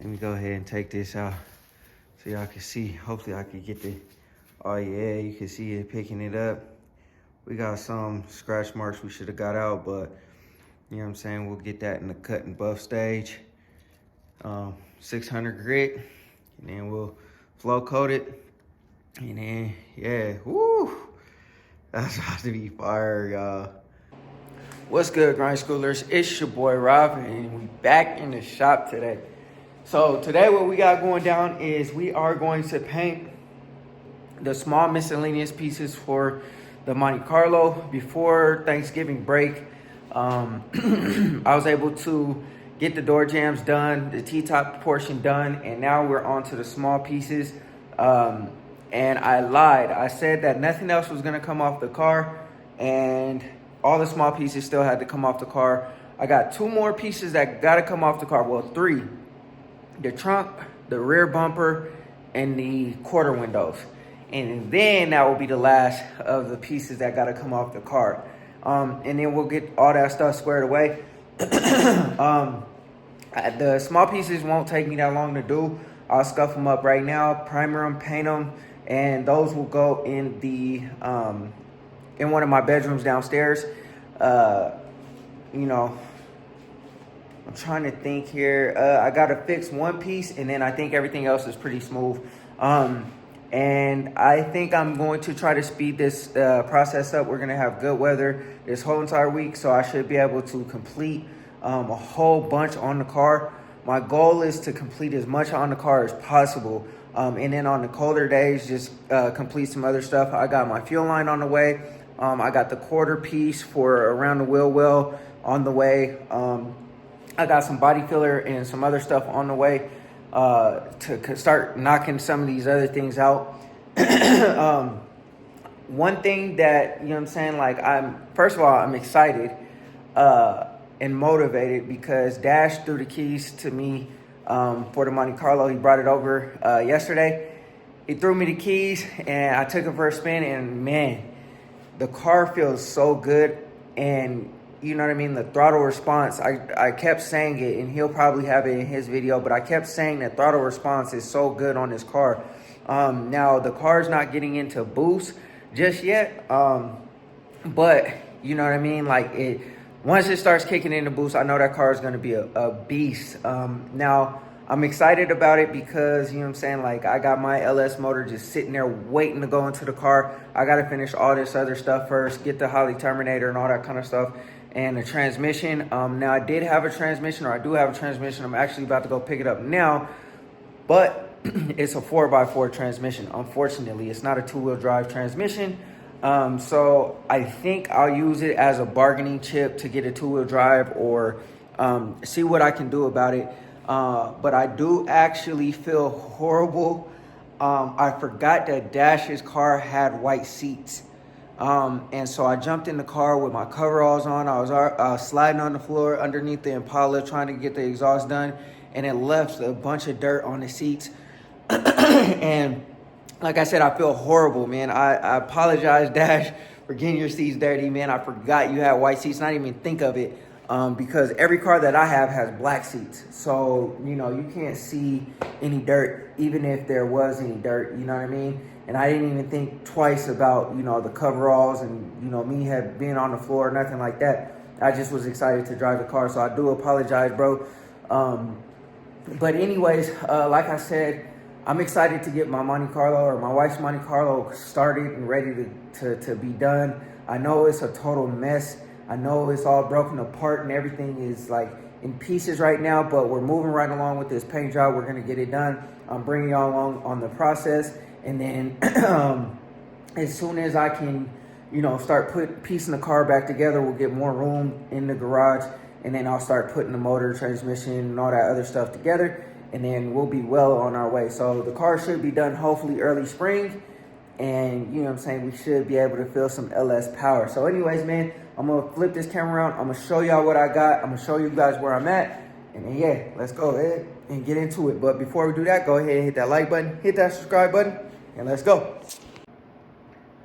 Let me go ahead and take this out so y'all can see. Hopefully I can get the, oh yeah, you can see it picking it up. We got some scratch marks we should have got out, but you know what I'm saying? We'll get that in the cut and buff stage. 600 grit, and then we'll flow coat it. And then, yeah, woo, that's about to be fire, y'all. What's good, grind schoolers? It's your boy Rob, and we back in the shop today. So today what we got going down is we are going to paint the small miscellaneous pieces for the Monte Carlo. Before Thanksgiving break, I was able to get the door jambs done, the T-top portion done, and now we're on to the small pieces. And I lied. I said that nothing else was gonna come off the car, and all the small pieces still had to come off the car. I got 2 more pieces that gotta come off the car. Well, 3. The trunk, the rear bumper, and the quarter windows. And then that will be the last of the pieces that gotta come off the car. And then we'll get all that stuff squared away. The small pieces won't take me that long to do. I'll scuff them up right now, primer them, paint them, and those will go in the in one of my bedrooms downstairs. You know, I'm trying to think here. I gotta fix one piece, and then I think everything else is pretty smooth. And I think I'm going to try to speed this process up. We're gonna have good weather this whole entire week, so I should be able to complete a whole bunch on the car. My goal is to complete as much on the car as possible. And then on the colder days, just complete some other stuff. I got my fuel line on the way. I got the quarter piece for around the wheel well on the way. I got some body filler and some other stuff on the way to start knocking some of these other things out. One thing that, you know what I'm saying, like first of all, I'm excited and motivated because Dash threw the keys to me for the Monte Carlo. He brought it over yesterday. He threw me the keys and I took it for a spin, and man, the car feels so good. And you know what I mean? The throttle response, I kept saying it, and he'll probably have it in his video, but I kept saying that throttle response is so good on this car. Now, the car's not getting into boost just yet, but you know what I mean? Like, once it starts kicking into boost, I know that car is going to be a beast. Now, I'm excited about it because, you know what I'm saying, like, I got my LS motor just sitting there waiting to go into the car. I got to finish all this other stuff first, get the Holley Terminator and all that kind of stuff. And the transmission, now I did have a transmission, or I do have a transmission. I'm actually about to go pick it up now, but it's a 4x4 transmission. Unfortunately, it's not a 2-wheel drive transmission. So I think I'll use it as a bargaining chip to get a 2-wheel drive, or see what I can do about it. But I do actually feel horrible. I forgot that Dash's car had white seats. And so I jumped in the car with my coveralls on. I was sliding on the floor underneath the Impala trying to get the exhaust done, and it left a bunch of dirt on the seats. And like I said, I feel horrible, man. I apologize, Dash, for getting your seats dirty, man. I forgot you had white seats, not even think of it, because every car that I have has black seats. So, you know, you can't see any dirt, even if there was any dirt, you know what I mean? And I didn't even think twice about, you know, the coveralls and, you know, me being on the floor or nothing like that. I just was excited to drive the car, so I do apologize, bro. But anyways, like I said, I'm excited to get my Monte Carlo, or my wife's Monte Carlo, started and ready to be done. I know it's a total mess. I know it's all broken apart and everything is like in pieces right now, but we're moving right along with this paint job. We're going to get it done. I'm bringing y'all along on the process. And then as soon as I can, you know, start piecing the car back together, we'll get more room in the garage. And then I'll start putting the motor, transmission, and all that other stuff together. And then we'll be well on our way. So the car should be done hopefully early spring. And, you know what I'm saying, we should be able to feel some LS power. So anyways, man, I'm going to flip this camera around. I'm going to show y'all what I got. I'm going to show you guys where I'm at. And then, yeah, let's go ahead and get into it. But before we do that, go ahead and hit that like button, hit that subscribe button, and let's go.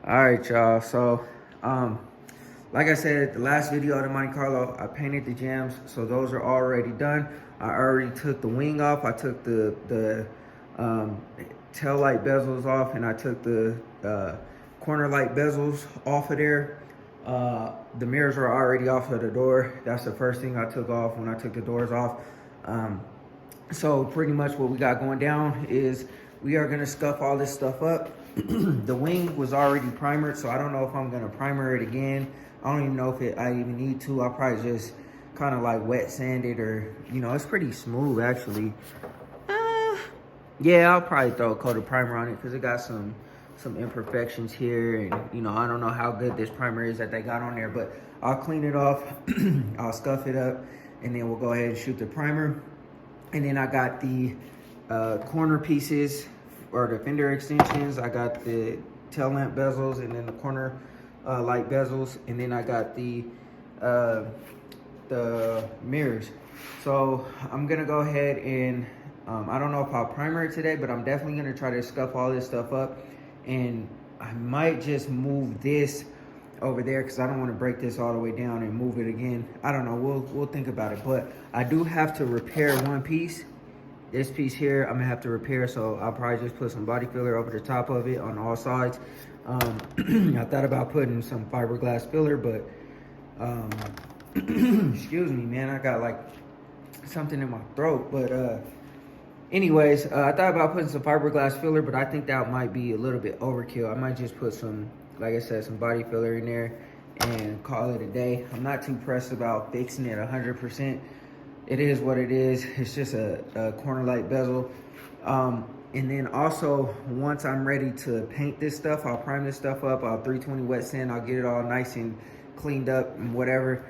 All right, y'all. So, like I said, the last video of the Monte Carlo, I painted the gems. So those are already done. I already took the wing off. I took the tail light bezels off, and I took the corner light bezels off of there. The mirrors are already off of the door. That's the first thing I took off when I took the doors off. So pretty much what we got going down is we are gonna scuff all this stuff up. The wing was already primered, so I don't know if I'm gonna primer it again. I don't even know if I even need to. I'll probably just kind of like wet sand it, or, you know, it's pretty smooth actually. Yeah, I'll probably throw a coat of primer on it because it got some imperfections here, and you know, I don't know how good this primer is that they got on there, but I'll clean it off. I'll scuff it up, and then we'll go ahead and shoot the primer. And then I got the corner pieces, or the fender extensions. I got the tail lamp bezels, and then the corner light bezels, and then I got the mirrors. So I'm gonna go ahead and I don't know if I'll primer it today, but I'm definitely gonna try to scuff all this stuff up, and I might just move this over there because I don't want to break this all the way down and move it again. I don't know, we'll think about it. But I do have to repair one piece. This piece here I'm gonna have to repair, so I'll probably just put some body filler over the top of it on all sides. I thought about putting some fiberglass filler, but excuse me, man, I got like something in my throat. But anyways, I thought about putting some fiberglass filler, but I think that might be a little bit overkill. I might just put some, like I said, some body filler in there and call it a day. I'm not too pressed about fixing it 100%. It is what it is. It's just a corner light bezel. And then also, once I'm ready to paint this stuff, I'll prime this stuff up. I'll 320 wet sand. I'll get it all nice and cleaned up and whatever.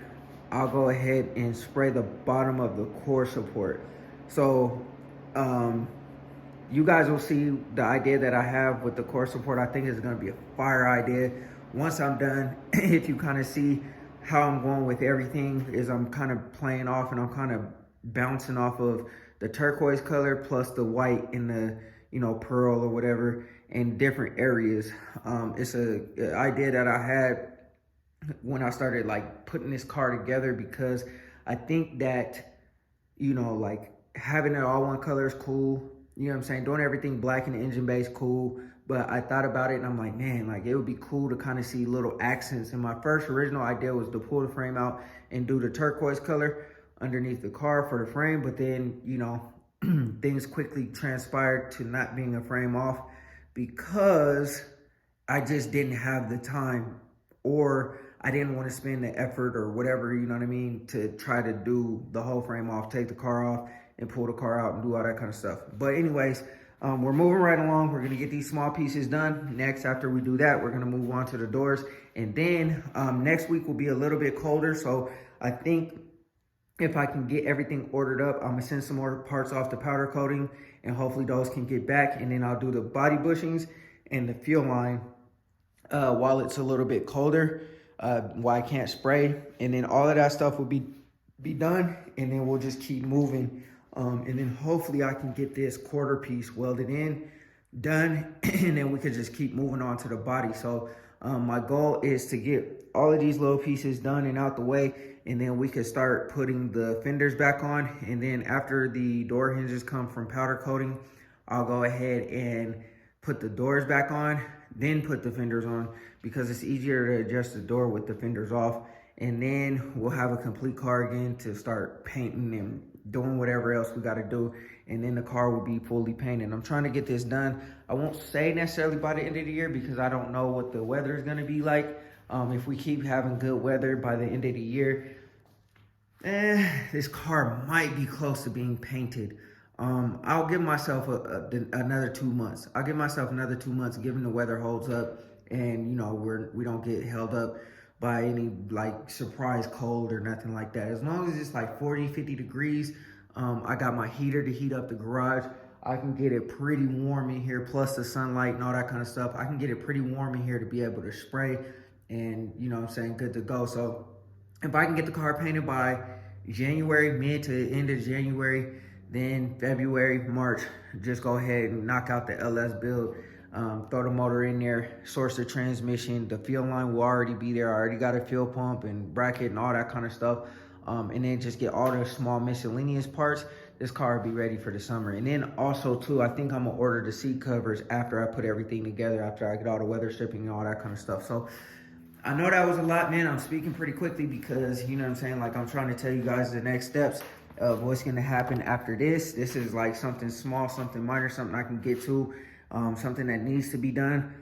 I'll go ahead and spray the bottom of the core support. So you guys will see the idea that I have with the core support. I think it's gonna be a fire idea. Once I'm done, if you kind of see how I'm going with everything, is I'm kind of playing off and I'm kind of bouncing off of the turquoise color plus the white and the, you know, pearl or whatever in different areas. It's a idea that I had when I started like putting this car together, because I think that, you know, like having it all one color is cool. You know what I'm saying? Doing everything black in the engine base, cool. But I thought about it and I'm like, man, like it would be cool to kind of see little accents. And my first original idea was to pull the frame out and do the turquoise color underneath the car for the frame. But then, you know, things quickly transpired to not being a frame off because I just didn't have the time, or I didn't want to spend the effort or whatever, you know what I mean, to try to do the whole frame off, take the car off and pull the car out and do all that kind of stuff. But anyways, we're moving right along. We're gonna get these small pieces done. Next, after we do that, we're gonna move on to the doors. And then next week will be a little bit colder. So I think if I can get everything ordered up, I'm gonna send some more parts off to powder coating, and hopefully those can get back. And then I'll do the body bushings and the fuel line while it's a little bit colder, while I can't spray. And then all of that stuff will be done, and then we'll just keep moving. And then hopefully I can get this quarter piece welded in, done, and then we could just keep moving on to the body. So my goal is to get all of these little pieces done and out the way, and then we could start putting the fenders back on. And then after the door hinges come from powder coating, I'll go ahead and put the doors back on, then put the fenders on, because it's easier to adjust the door with the fenders off. And then we'll have a complete car again to start painting and doing whatever else we got to do, and then the car will be fully painted. I'm trying to get this done. I won't say necessarily by the end of the year, because I don't know what the weather is going to be like. If we keep having good weather by the end of the year, this car might be close to being painted. I'll give myself another 2 months. I'll give myself another 2 months, given the weather holds up, and you know, we don't get held up by any like surprise cold or nothing like that. As long as it's like 40-50 degrees, I got my heater to heat up the garage. I can get it pretty warm in here, plus the sunlight and all that kind of stuff. I can get it pretty warm in here to be able to spray, and you know what I'm saying, good to go. So if I can get the car painted by January, mid to end of January, then February, March, just go ahead and knock out the LS build. Throw the motor in there, source the transmission. The fuel line will already be there. I already got a fuel pump and bracket and all that kind of stuff. and then just get all the small miscellaneous parts, this car will be ready for the summer. And then also too, I think I'm gonna order the seat covers after I put everything together, after I get all the weather stripping and all that kind of stuff. So I know that was a lot, man. I'm speaking pretty quickly because, you know what I'm saying, like I'm trying to tell you guys the next steps of what's gonna happen after this. This is like something small, something minor, something I can get to, something that needs to be done,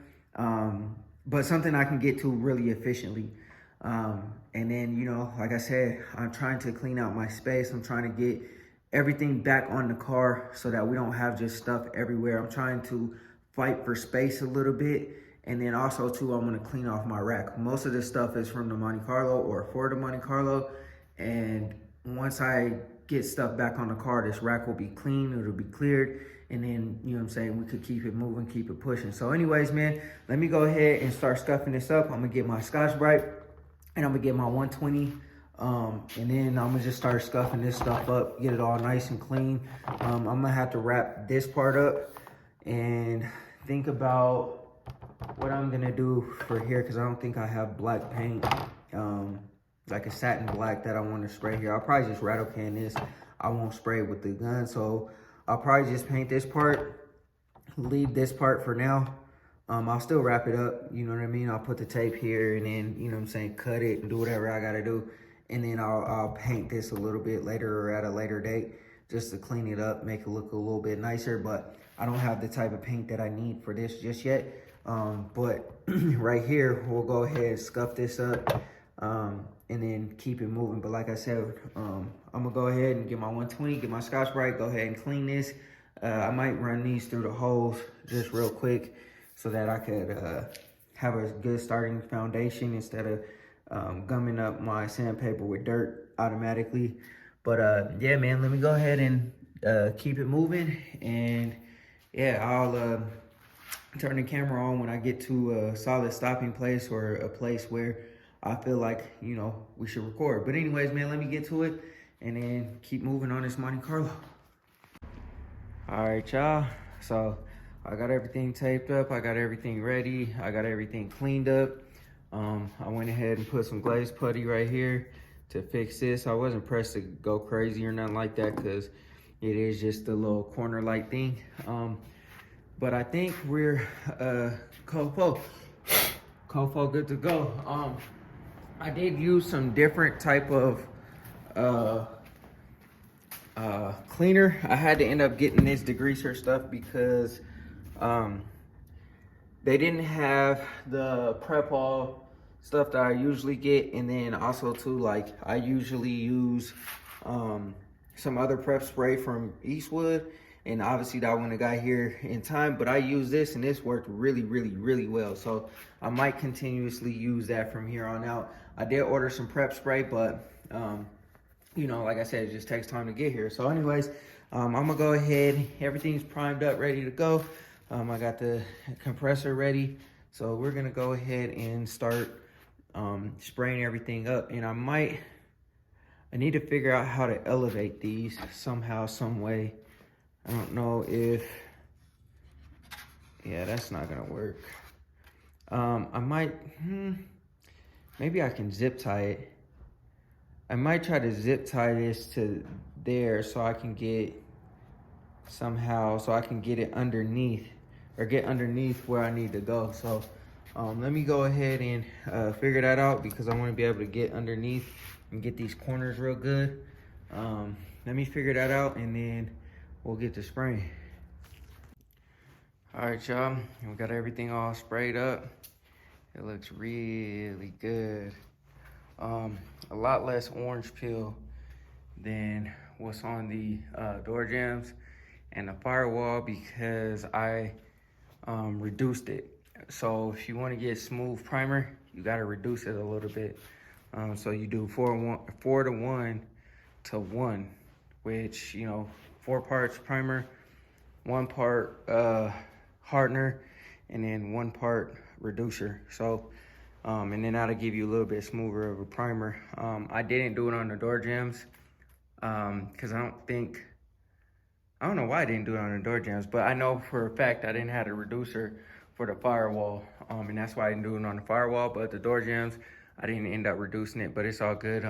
but something I can get to really efficiently. And then, you know, like I said, I'm trying to clean out my space. I'm trying to get everything back on the car so that we don't have just stuff everywhere. I'm trying to fight for space a little bit. And then also too, I'm gonna clean off my rack. Most of this stuff is from the Monte Carlo or for the Monte Carlo. And once I get stuff back on the car, this rack will be clean, it'll be cleared. And then, you know what I'm saying, we could keep it moving, keep it pushing. So anyways, man, let me go ahead and start stuffing this up. I'm gonna get my Scotch-Brite and I'm gonna get my 120. And then I'm gonna just start scuffing this stuff up, get it all nice and clean. I'm gonna have to wrap this part up and think about what I'm gonna do for here, because I don't think I have black paint, like a satin black that I want to spray here. I'll probably just rattle can this. I won't spray it with the gun, so I'll probably just paint this part, leave this part for now. I'll still wrap it up, you know what I mean? I'll put the tape here and then, you know what I'm saying, cut it and do whatever I gotta do. And then I'll paint this a little bit later or at a later date just to clean it up, make it look a little bit nicer. But I don't have the type of paint that I need for this just yet. But right here, we'll go ahead and scuff this up and then keep it moving. But like I said, I'm gonna go ahead and get my 120, get my Scotch-Brite, go ahead and clean this. I might run these through the holes just real quick so that I could have a good starting foundation instead of gumming up my sandpaper with dirt automatically. But yeah, man, let me go ahead and keep it moving. And yeah, I'll turn the camera on when I get to a solid stopping place or a place where I feel like, you know, we should record. But anyways, man, let me get to it and then keep moving on this Monte Carlo. All right, y'all. So I got everything taped up. I got everything ready. I got everything cleaned up. I went ahead and put some glaze putty right here to fix this. I wasn't pressed to go crazy or nothing like that because it is just a little corner light thing. But I think we're Kofo good to go. I did use some different type of cleaner. I had to end up getting this degreaser stuff because they didn't have the prep all stuff that I usually get. And then also too, like I usually use some other prep spray from Eastwood. And obviously that one got here in time, but I used this and this worked really well. So I might continuously use that from here on out. I did order some prep spray, but you know, like I said, it just takes time to get here. So anyways, I'm gonna go ahead, everything's primed up, ready to go. I got the compressor ready. So we're gonna go ahead and start spraying everything up. And I need to figure out how to elevate these somehow, some way. I don't know if, yeah, that's not gonna work. I might, maybe I can zip tie it. I might try to zip tie this to there so I can get somehow, so I can get it underneath or get underneath where I need to go. So let me go ahead and figure that out because I wanna be able to get underneath and get these corners real good. Let me figure that out and then we'll get to spraying. All right, y'all, we got everything all sprayed up. It looks really good. A lot less orange peel than what's on the door jambs and the firewall because I reduced it. So if you want to get smooth primer, you got to reduce it a little bit. So you do 4 to 1 to 1, which, you know, 4 parts primer, 1 part hardener, and then 1 part reducer. So, and then that'll give you a little bit smoother of a primer. I didn't do it on the door jambs because I don't know why I didn't do it on the door jambs, but I know for a fact I didn't have a reducer for the firewall, and that's why I didn't do it on the firewall. But the door jambs, I didn't end up reducing it, but it's all good.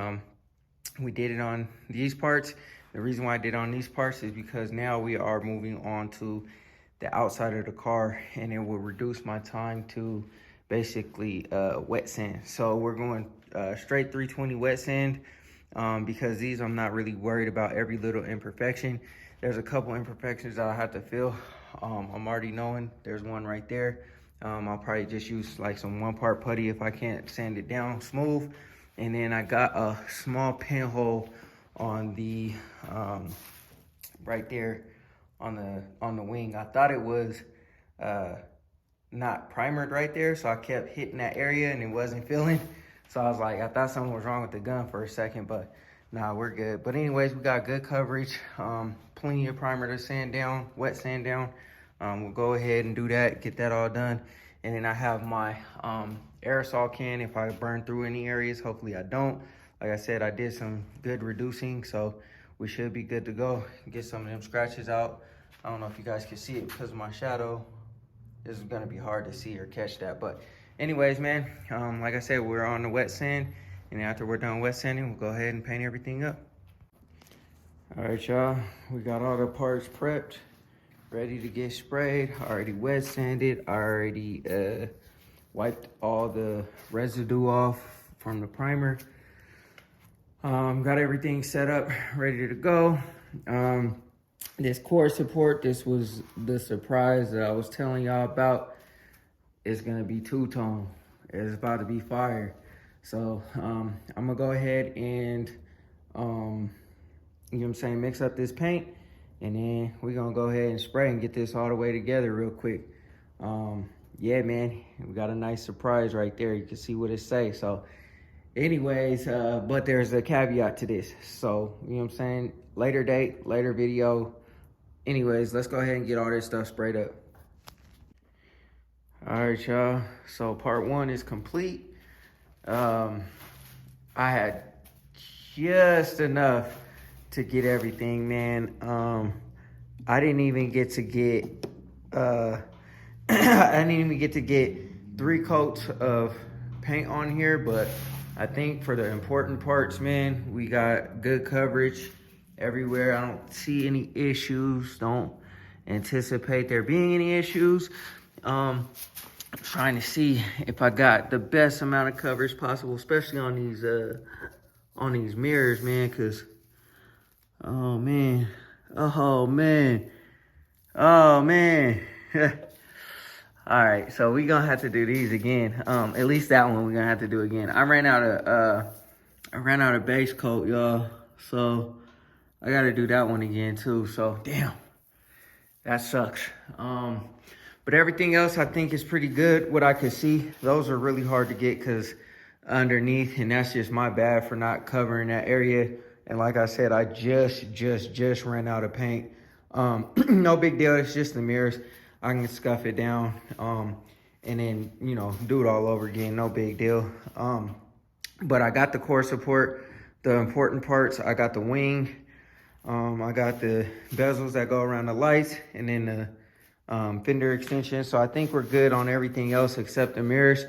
we did it on these parts. The reason why I did on these parts is because now we are moving on to the outside of the car, and it will reduce my time to basically wet sand. So we're going straight 320 wet sand because these I'm not really worried about every little imperfection. There's a couple imperfections that I have to fill. I'm already knowing there's one right there. I'll probably just use like some 1-part putty if I can't sand it down smooth. And then I got a small pinhole on the right there on the wing. I thought it was not primered right there, so I kept hitting that area and it wasn't filling. So I was like, I thought something was wrong with the gun for a second, but nah, we're good. But anyways, we got good coverage, plenty of primer to sand down, wet sand down. We'll go ahead and do that, get that all done. And then I have my aerosol can if I burn through any areas. Hopefully I don't. Like I said, I did some good reducing, so we should be good to go. Get some of them scratches out. I don't know if you guys can see it because of my shadow. This is gonna be hard to see or catch that. But anyways, man, like I said, we're on the wet sand. And after we're done wet sanding, we'll go ahead and paint everything up. All right, y'all, we got all the parts prepped, ready to get sprayed. Already wet sanded, already wiped all the residue off from the primer. Got everything set up, ready to go. This core support, this was the surprise that I was telling y'all about. It's gonna be two-tone. It's about to be fire. So I'm gonna go ahead and, you know what I'm saying, mix up this paint, and then we're gonna go ahead and spray and get this all the way together real quick. Yeah, man, we got a nice surprise right there. You can see what it says. So anyways, but there's a caveat to this. So, you know what I'm saying, later date, later video. Anyways, let's go ahead and get all this stuff sprayed up. All right, y'all, so part 1 is complete. I had just enough to get everything, man. I didn't even get to get I didn't even get to get 3 coats of paint on here, but I think for the important parts, man, we got good coverage everywhere. I don't see any issues. Don't anticipate there being any issues. I'm trying to see if I got the best amount of coverage possible, especially on these mirrors, man, because oh man. All right, so we gonna have to do these again. At least that one we're gonna have to do again. I ran out of base coat, y'all, so I gotta do that one again too. So damn, that sucks. But everything else I think is pretty good. What I could see, those are really hard to get because underneath, and that's just my bad for not covering that area. And like I said, I just ran out of paint. No big deal, it's just the mirrors. I can scuff it down and then, you know, do it all over again, no big deal. But I got the core support, the important parts. I got the wing, I got the bezels that go around the lights, and then the fender extension. So I think we're good on everything else except the mirrors.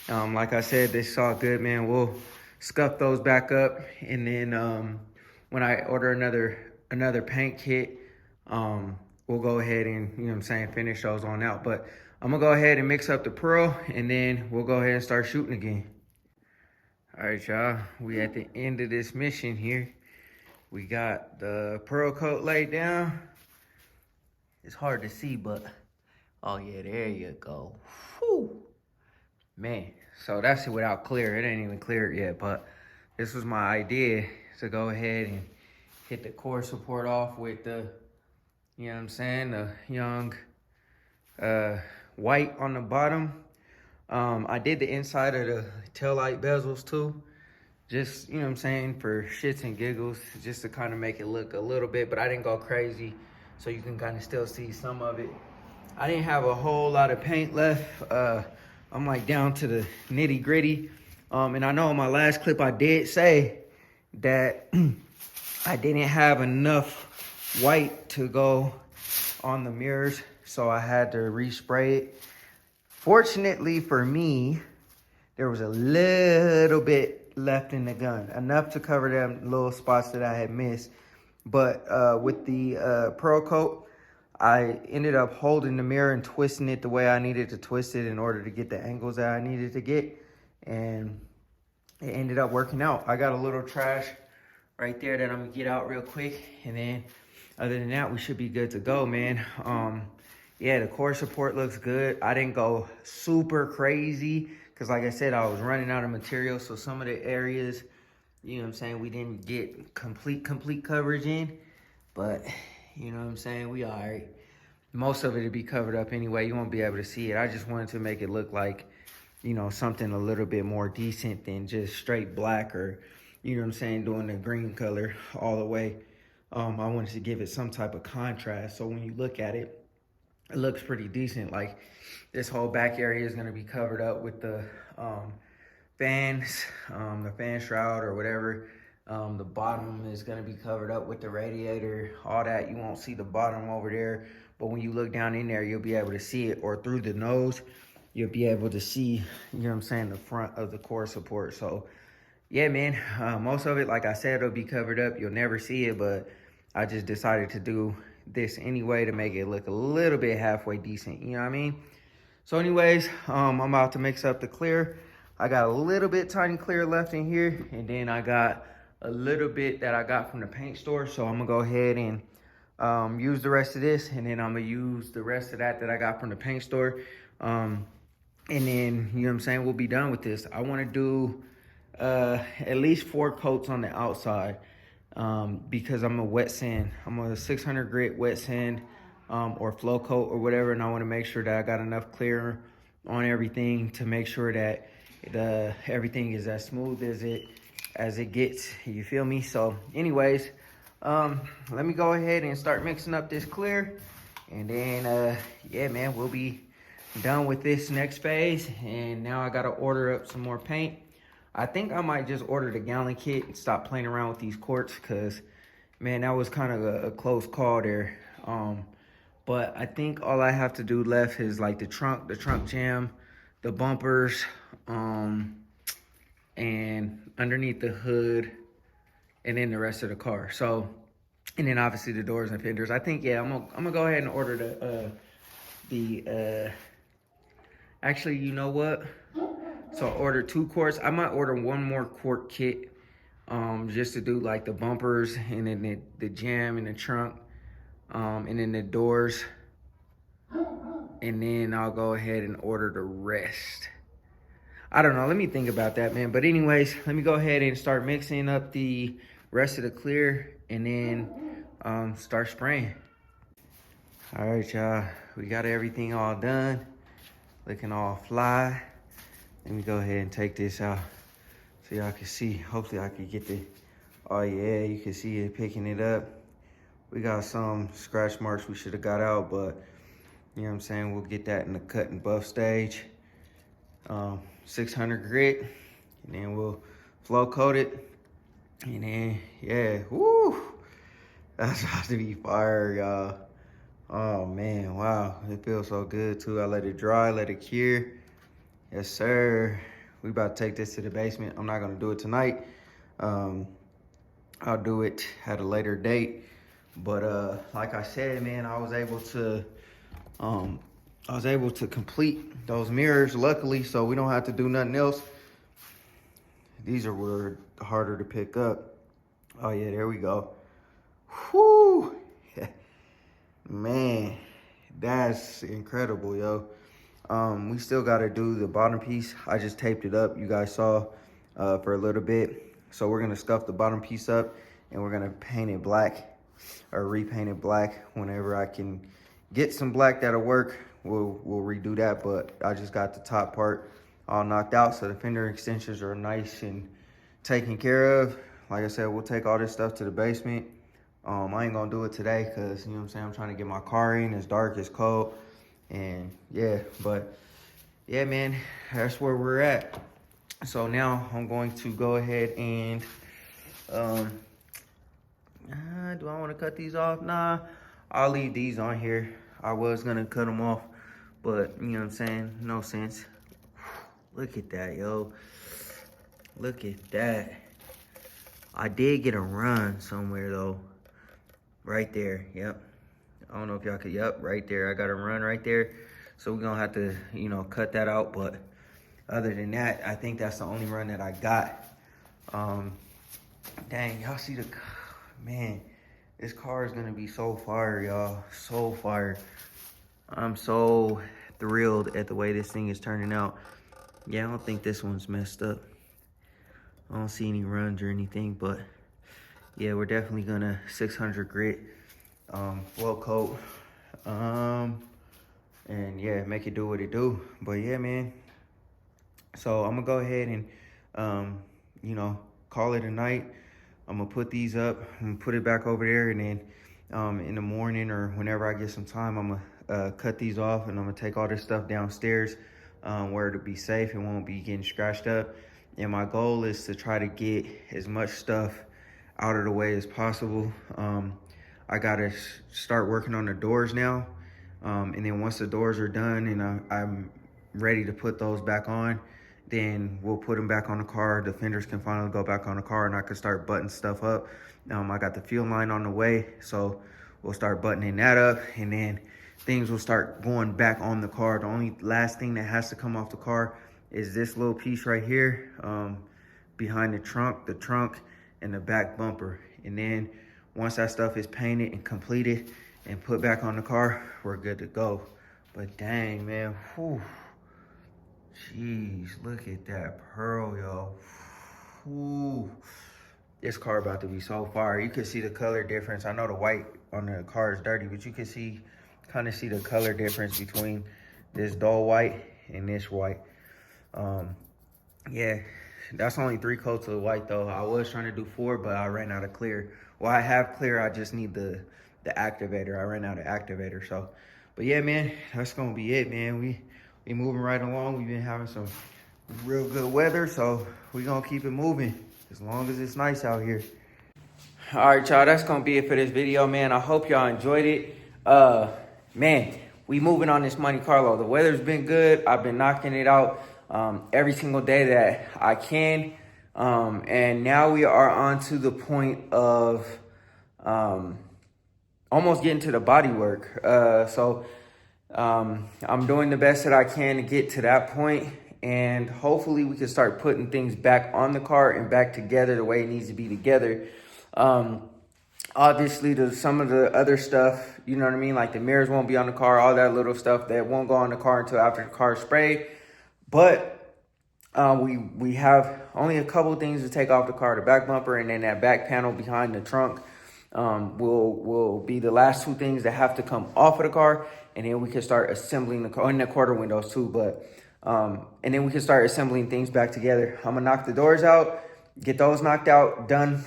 Like I said, this is all good, man. We'll scuff those back up, and then when I order another paint kit, we'll go ahead and, you know what I'm saying, finish those on out. But I'm gonna go ahead and mix up the pearl, and then we'll go ahead and start shooting again. All right, y'all, we at the end of this mission here. We got the pearl coat laid down. It's hard to see, but oh yeah, there you go. Whew. Man, so that's it without clear. It ain't even cleared yet, but this was my idea, to go ahead and hit the core support off with the, you know what I'm saying, the young white on the bottom. I did the inside of the taillight bezels too, just, you know what I'm saying, for shits and giggles, just to kind of make it look a little bit, but I didn't go crazy, so you can kind of still see some of it. I didn't have a whole lot of paint left. I'm like down to the nitty gritty. And I know in my last clip I did say that I didn't have enough white to go on the mirrors, so I had to respray it. Fortunately for me, there was a little bit left in the gun, enough to cover them little spots that I had missed. But with the pearl coat, I ended up holding the mirror and twisting it the way I needed to twist it in order to get the angles that I needed to get. And it ended up working out. I got a little trash right there that I'm gonna get out real quick. And then other than that, we should be good to go, man. Yeah, the core support looks good. I didn't go super crazy because like I said, I was running out of material. So some of the areas, you know what I'm saying, we didn't get complete coverage in. But, you know what I'm saying, we all right. Most of it will be covered up anyway. You won't be able to see it. I just wanted to make it look like, you know, something a little bit more decent than just straight black or, you know what I'm saying, doing the green color all the way. I wanted to give it some type of contrast. So when you look at it, it looks pretty decent. Like this whole back area is gonna be covered up with the fans, the fan shroud or whatever. The bottom is gonna be covered up with the radiator, all that. You won't see the bottom over there, but when you look down in there, you'll be able to see it, or through the nose, you'll be able to see, you know what I'm saying, the front of the core support. So yeah, man, most of it, like I said, it'll be covered up. You'll never see it, but I just decided to do this anyway to make it look a little bit halfway decent, you know what I mean? So anyways, I'm about to mix up the clear. I got a little bit tiny clear left in here, and then I got a little bit that I got from the paint store. So I'm gonna go ahead and use the rest of this, and then I'm gonna use the rest of that I got from the paint store. And then, you know what I'm saying, we'll be done with this. I wanna do at least 4 coats on the outside. Because I'm a wet sand. I'm a 600 grit wet sand or flow coat or whatever, and I want to make sure that I got enough clear on everything to make sure that everything is as smooth as it gets. You feel me? So anyways, let me go ahead and start mixing up this clear, and then yeah, man, we'll be done with this next phase. And now I got to order up some more paint. I think I might just order the gallon kit and stop playing around with these quarts, because, man, that was kind of a close call there. But I think all I have to do left is like the trunk jam, the bumpers, and underneath the hood, and then the rest of the car. So, and then obviously the doors and fenders. I think, yeah, I'm gonna go ahead and order actually, you know what? So I ordered 2 quarts. I might order 1 more quart kit, just to do like the bumpers and then the jam and the trunk, and then the doors. And then I'll go ahead and order the rest. I don't know, let me think about that, man. But anyways, let me go ahead and start mixing up the rest of the clear, and then start spraying. All right, y'all, we got everything all done, looking all fly. Let me go ahead and take this out so y'all can see. Hopefully I can get the, oh yeah, you can see it picking it up. We got some scratch marks we should have got out, but you know what I'm saying, we'll get that in the cut and buff stage. 600 grit, and then we'll flow coat it. And then, yeah, woo, that's about to be fire, y'all. Oh man, wow, it feels so good too. I let it dry, let it cure. Yes, sir. We about to take this to the basement. I'm not gonna do it tonight. I'll do it at a later date. But like I said, man, I was able to complete those mirrors, luckily, so we don't have to do nothing else. These were harder to pick up. Oh yeah, there we go. Whoo! Man, that's incredible, yo. We still got to do the bottom piece. I just taped it up, you guys saw, for a little bit. So we're going to scuff the bottom piece up, and we're going to paint it black, or repaint it black. Whenever I can get some black that'll work, we'll redo that. But I just got the top part all knocked out, so the fender extensions are nice and taken care of. Like I said, we'll take all this stuff to the basement. I ain't going to do it today because, you know what I'm saying, I'm trying to get my car in. It's dark, it's cold. And yeah, but yeah, man, that's where we're at. So now I'm going to go ahead and do I want to cut these off? Nah, I'll leave these on here. I was gonna cut them off, but you know what I'm saying, no sense. Look at that, yo. Look at that. I did get a run somewhere though. Right there, yep. I don't know if y'all could, yep, right there. I got a run right there. So we're gonna have to, you know, cut that out. But other than that, I think that's the only run that I got. Dang, y'all see the, man, this car is gonna be so fire, y'all, so fire. I'm so thrilled at the way this thing is turning out. Yeah, I don't think this one's messed up. I don't see any runs or anything, but yeah, we're definitely gonna 600 grit, flow coat, and yeah, make it do what it do. But yeah, man, so I'm gonna go ahead and, you know, call it a night. I'm gonna put these up and put it back over there, and then in the morning or whenever I get some time, I'm gonna cut these off, and I'm gonna take all this stuff downstairs where it'll be safe and won't be getting scratched up. And my goal is to try to get as much stuff out of the way as possible. I gotta start working on the doors now. And then once the doors are done and I'm ready to put those back on, then we'll put them back on the car. The fenders can finally go back on the car and I can start buttoning stuff up. I got the fuel line on the way, so we'll start buttoning that up, and then things will start going back on the car. The only last thing that has to come off the car is this little piece right here, behind the trunk and the back bumper. And then once that stuff is painted and completed and put back on the car, we're good to go. But dang, man, whew. Jeez, look at that pearl, y'all. Ooh, this car about to be so fire. You can see the color difference. I know the white on the car is dirty, but you can see, kind of see the color difference between this dull white and this white. Yeah, that's only 3 coats of white though. I was trying to do 4, but I ran out of clear. Well, I have clear, I just need the activator. I ran out of activator, so. But yeah, man, that's gonna be it, man. We moving right along. We've been having some real good weather, so we gonna keep it moving as long as it's nice out here. All right, y'all, that's gonna be it for this video, man. I hope y'all enjoyed it. Man, we moving on this Monte Carlo. The weather's been good. I've been knocking it out every single day that I can. And now we are on to the point of almost getting to the body work. I'm doing the best that I can to get to that point, and hopefully we can start putting things back on the car and back together the way it needs to be together. Obviously, some of the other stuff, you know what I mean? Like the mirrors won't be on the car, all that little stuff that won't go on the car until after the car is sprayed. But we have only a couple things to take off the car, the back bumper and then that back panel behind the trunk. Will be the last 2 things that have to come off of the car, and then we can start assembling the car, and the quarter windows too. But and then we can start assembling things back together. I'm gonna knock the doors out, get those knocked out, done,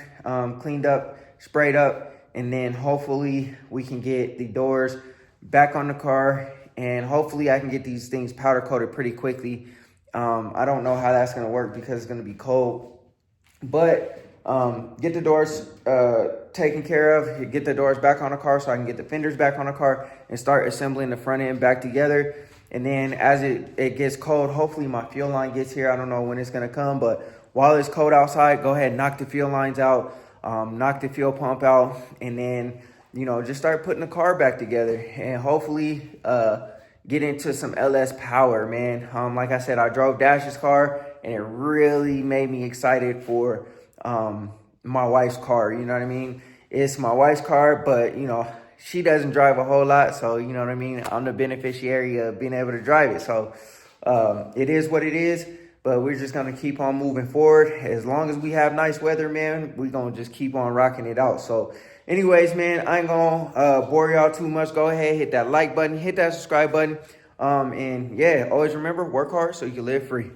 cleaned up, sprayed up, and then hopefully we can get the doors back on the car, and hopefully I can get these things powder coated pretty quickly. I don't know how that's gonna work because it's gonna be cold, but get the doors taken care of, get the doors back on the car so I can get the fenders back on the car and start assembling the front end back together. And then as it gets cold, hopefully my fuel line gets here. I don't know when it's gonna come, but while it's cold outside, go ahead and knock the fuel lines out, knock the fuel pump out, and then, you know, just start putting the car back together and hopefully get into some LS power, man. Like I said, I drove Dash's car and it really made me excited for my wife's car. You know what I mean? It's my wife's car, but you know, she doesn't drive a whole lot, so you know what I mean, I'm the beneficiary of being able to drive it. So it is what it is, but we're just gonna keep on moving forward. As long as we have nice weather, man, we're gonna just keep on rocking it out. So anyways, man, I ain't gonna bore y'all too much. Go ahead, hit that like button, hit that subscribe button, and yeah, always remember, work hard so you can live free.